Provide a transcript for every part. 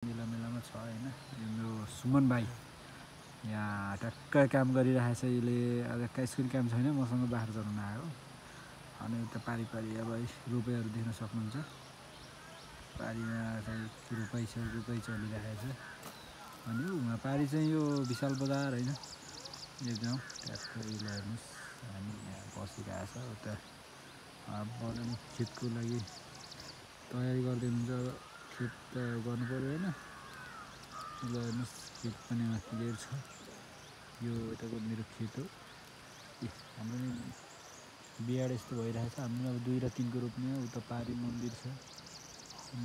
मेलामा छ हैन। यो मेरो सुमन भाइ यहाँ टक्क काम गरिरहेको छ। यसले आज स्कुल काम छैन, मसँग बाख्रा चराउन आयो। अनि उता पारी अब रोपाइहरू देख्न सक्नुहुन्छ। पारीमा चाहिँ रोपाइ चलिरहेको छ। अनि उहाँ पारी चाहिँ यो विशाल बजार हैन, यो गाउँ टक्क यसलाई हेर्नुहोस्। हामी यहाँ बसिरहेको छ। उता बगानी खेतको लागि तयारी गर्दै हुन्छ। खेत त गर्नु पर्यो हैन। ल हेर्नुहोस्, खेत पनि क्लियर छ। यो यताको मेरो खेत हो। हाम्रो नि बिहाड यस्तो भइरहेछ। हाम्रो अब 2 र 3 को रोप्ने हो। उता पारी मन्दिर छ,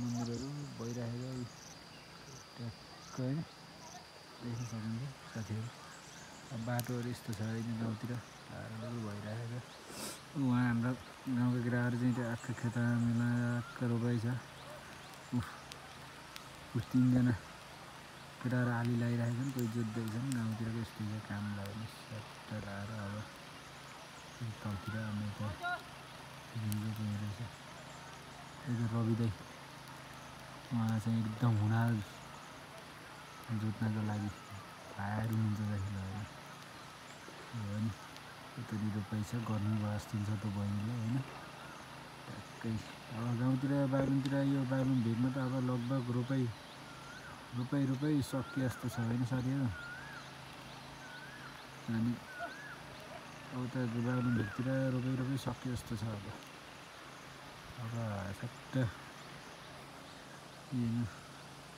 मन्दिरहरू भइरहेको टक्क हैन, देख्न सक्नुहुन्छ साथीहरू। अब बाटोहरू यस्तो छ हैन, गाउँतिर टाढो भइरहेको छ। उहाँ हाम्रो गाउँका केटाहरू चाहिँ टक्क खेतमा मिलाक्क रोपाइ छ। 3 जना केटाहरू आली लगाइरहेका छन्, कोही जोत्दैछन्। गाउँतिरको यस्तो काम लाग्ने सट्टर आएर अब तलतिर अनि यता रहेछ। यता रवि दाइ उहाँ चाहिँ एकदम हुनाल जोत्नको लागि भाइहरू हुन्छ जस्तो लाग्यो होइन। यतानिर रोपाइ छ, गर्मी भयो जस्तो हुन्छ त्यो बहिनीलाई होइन। ट्याक्कै अब गाउँतिर बाग्लुङतिर यो बाग्लुङ भेगमा त अब लगभग रोपाइ सकिए जस्तो छ होइन साथीहरू। अनि अब त बाग्लुङ भेगतिर रोपाइ सकिए जस्तो छ। अब सट्ट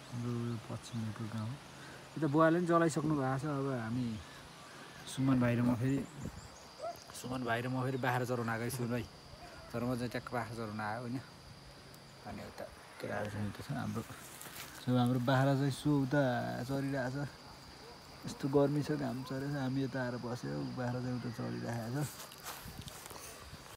हाम्रो पश्चिमको गाउँ यता बुवाले पनि जलाइसक्नु भएको छ। अब हामी सुमन भाइ र म फेरि बाख्रा चराउन आएको छु भाइ। तर म चाहिँ ट्याक्क बाख्रा चराउन आयो होइन। अनि उता केटाहरू चाहिँ उता छ हाम्रो बाख्रा चाहिँ उता चरिरहेको छ। यस्तो गर्मी छ, घाम चरेछ। हामी यता आएर बस्यो, बाख्रा चाहिँ उता चरिरहेको छ।